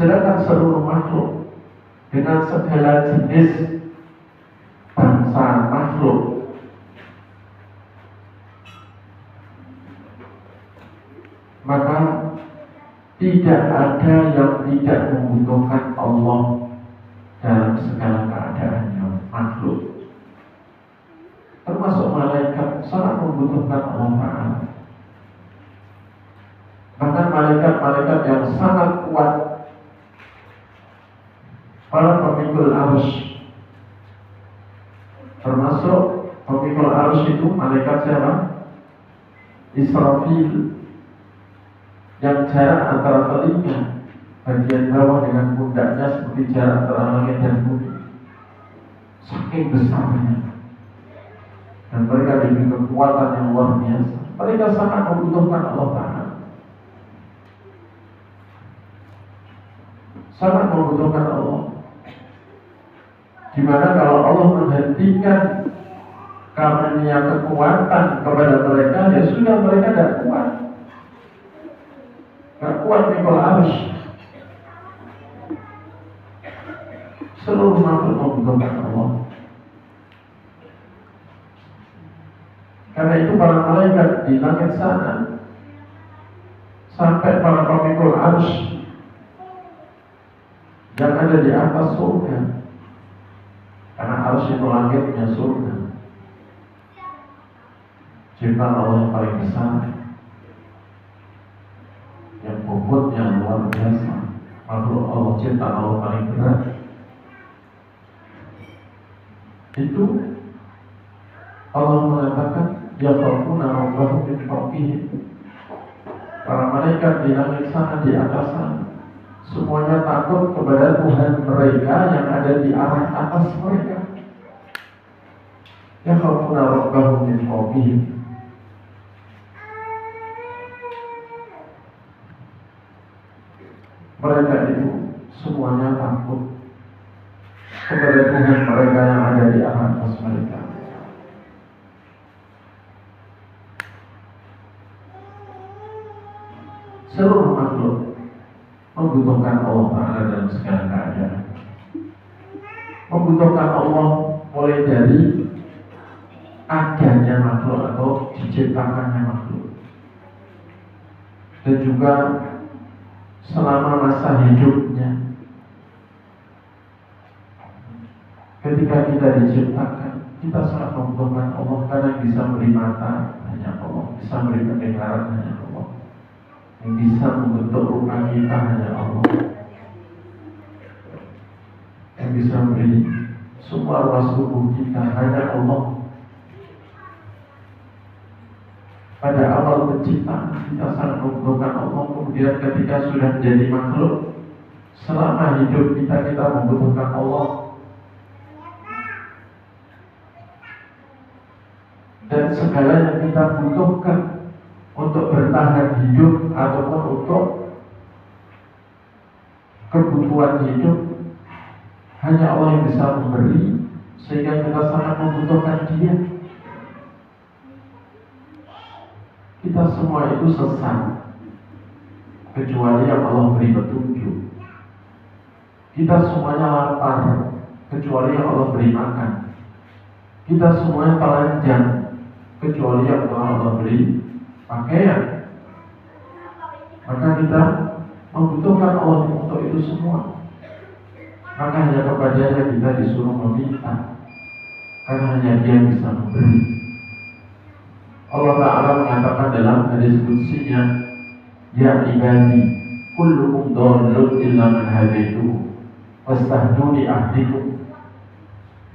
Sedangkan seluruh makhluk dengan segala jenis bangsa makhluk maka tidak ada yang tidak membutuhkan Allah dalam segala keadaannya. Makhluk termasuk malaikat sangat membutuhkan Allah Ta'ala. Bahkan malaikat-malaikat yang sangat kuat, para pemikul arus, termasuk pemikul arus itu malaikat siapa? Israfil, yang jarak antara telinga bagian bawah dengan pundaknya seperti jarak antara langit dan bumi, saking besarnya, dan mereka diberi kekuatan yang luar biasa. Mereka sangat membutuhkan Allah Ta'ala, sangat membutuhkan Allah. Dimana kalau Allah menghentikan karunia kekuatan kepada mereka, ya sudah, mereka tidak kuat. Gak kuat mikul arus. Seluruh makhluk membutuhkan Allah. Karena itu para malaikat di langit sana sampai para pemikul arus yang ada di atas surga, karena arus itu langitnya surga, ciptaan Allah yang paling besar, yang bobotnya luar biasa, makhluk Allah, ciptaan Allah paling berat. Itu Allah mengatakan ya farquna rabbahum min fawqihim. Para malaikat di langit sana, di atas sana, semuanya takut kepada Tuhan mereka yang ada di arah atas mereka. Ya farquna rabbahum min fawqihim. Mereka itu semuanya takut kepada Tuhan mereka yang ada di atas mereka. Seluruh makhluk membutuhkan Allah Ta'ala dalam segala keadaan. Membutuhkan Allah mulai dari adanya makhluk atau diciptakannya makhluk, dan juga selama masa hidupnya. Ketika kita diciptakan, kita sangat membutuhkan Allah, karena yang bisa memberi mata hanya Allah, bisa memberi pendengaran hanya Allah, yang bisa membentuk rupa kita hanya Allah, yang bisa memberi semua ruas tubuh kita hanya Allah. Pada awal penciptaan kita sangat membutuhkan Allah. Kemudian ketika sudah menjadi makhluk, selama hidup kita membutuhkan Allah. Dan segala yang kita butuhkan untuk bertahan hidup ataupun untuk kebutuhan hidup, hanya Allah yang bisa memberi, sehingga kita sangat membutuhkan Dia. Kita semua itu sesat kecuali yang Allah beri petunjuk. Kita semuanya lapar kecuali yang Allah beri makan. Kita semuanya telanjang kecuali yang Allah beri pakaian. Maka kita membutuhkan Allah untuk itu semua. Maka hanya kepadanya kita disuruh meminta, karena hanya Dia bisa memberi. Allah Ta'ala mengatakan dalam hadis qudsinya, ya ibadi kullukum dhalun illa man hadaytuhu fastahduni ahdikum.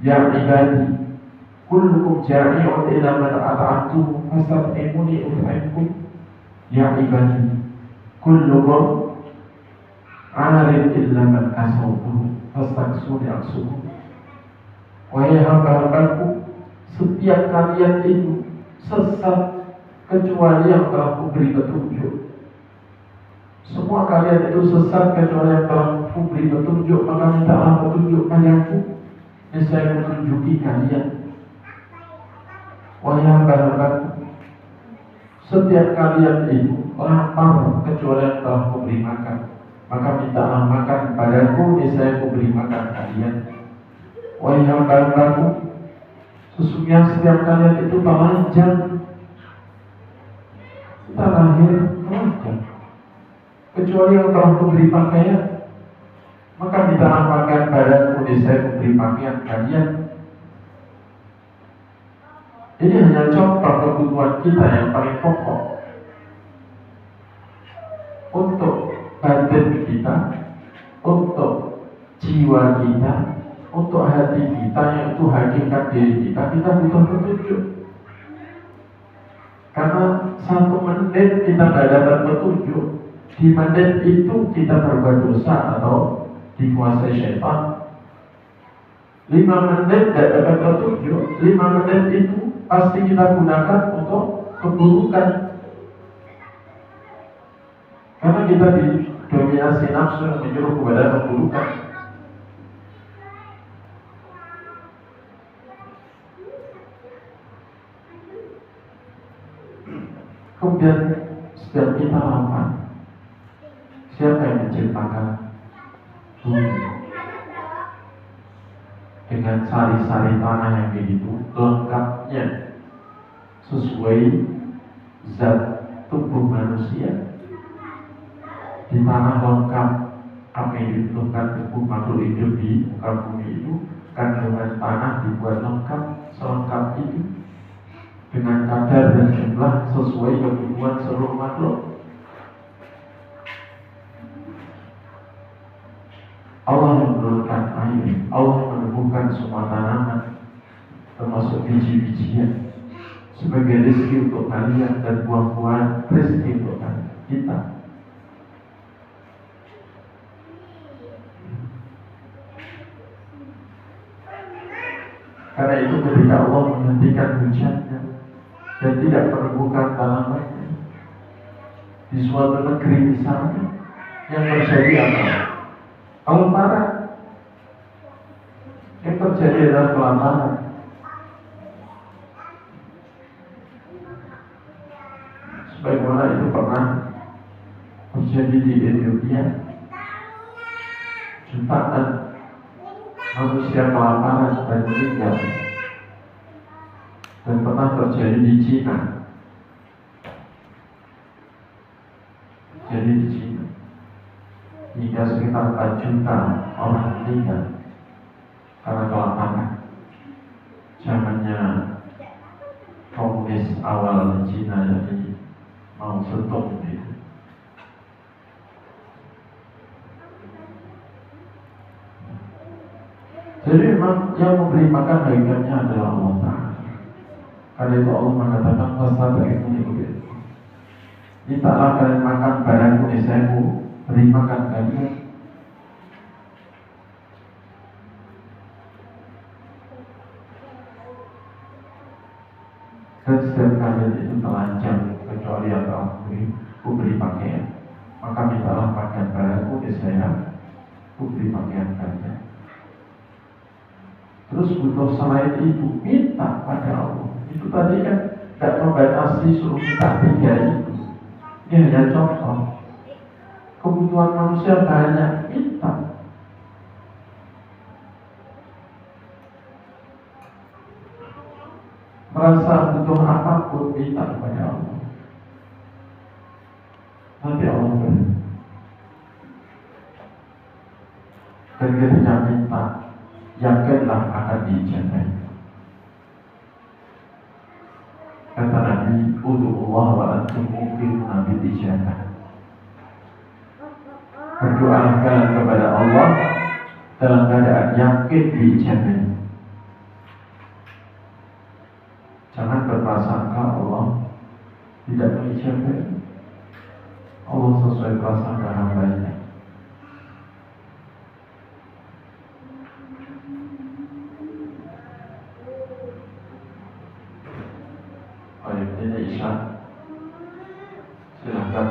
Ya ibadi kullukum jari'un illa man ata'atuhu fastat'imuni ut'imkum. Ya ibadi kullukum arin illa man kasawtuhu fastaksuni aksuhu. Wahai hamba-hambaku, setiap kalian itu sesat kecuali yang telah kuberi petunjuk. Semua kalian itu sesat kecuali yang telah kuberi petunjuk. Maka mintalah petunjuk padaku, dan saya menunjuki kalian. Wahai hamba-hambaku, setiap kalian itu lapar kecuali yang telah kuberi makan. maka mintalah makan padaku, niscaya aku beri makan kalian. Wahai hamba-hambaku, sesungguhnya setiap kalian itu telanjang. Kita lahir telanjang, kecuali yang telah memberi pakaian. Maka mintalah makan padaku, niscaya aku beri pakaian kalian. Ini hanya contoh kebutuhan kita yang paling pokok untuk batin kita, untuk jiwa kita, untuk hati kita, yaitu hakikat diri kita. Kita butuh petunjuk. Karena 1 menit kita tidak dapat petunjuk, di menit itu kita berbuat dosa atau dikuasai syaitan. 5 menit tidak dapat petunjuk, 5 menit itu pasti kita gunakan untuk keburukan. Karena kita didominasi nafsu yang menyuruh kepada keburukan. Kemudian setiap kita lapar, siapa yang menciptakan bumi dengan sari-sari tanah yang begitu lengkapnya sesuai zat tubuh manusia? Di tanah lengkap apa yang dibutuhkan tubuh makhluk hidup di muka bumi itu, kandungan tanah dibuat lengkap selengkap itu dengan kadar dan jumlah sesuai kebutuhan seluruh makhluk. Allah yang menurunkan air, Allah yang menumbuhkan semua tanaman termasuk biji-bijian sebagai rezeki untuk kalian, dan buah-buahan rezeki untuk kita. Karena itu ketika Allah menghentikan hujannya dan tidak menumbuhkan tanamannya di suatu negeri misalnya, yang terjadi apa? Kelaparan. Yang terjadi adalah kelaparan. Sebagaimana itu pernah terjadi di Ethiopia. Jutaan manusia kelaparan dan meninggal. Dan pernah terjadi di Cina. Jadi di Cina hingga sekitar 4 juta orang meninggal karena kelaparan. Zamannya komunis awal di Cina, jadi mau Zedong itu. Jadi memang yang memberi makan hakikatnya adalah Allah Ta'ala. Karena itu Allah mengatakan wasata itu begitu. Mintalah kalian makan padaku, niscaya aku beri makan kalian. Dan setiap kalian itu telanjang kecuali yang telah beri pakaian. Maka mintalah makan padaku, niscaya aku beri pakaian kalian. Terus butuh selain itu, minta pada Allah. Itu tadi kan tidak membatasi suruh minta 3 itu. Ini hanya contoh. Kebutuhan manusia banyak, minta. Merasa butuh apapun, minta kepada Allah. Nanti Allah beri. Dan ketika minta, yakinlah akan diijabahi. Kata Nabi, ud'ullah wa antum muqinuna bil ijabah. Berdoalah kalian kepada Allah dalam keadaan yakin diijabahi. Jangan berprasangka Allah tidak mengijabahi. Allah sesuai prasangka hambanya. Ini Isya, silahkan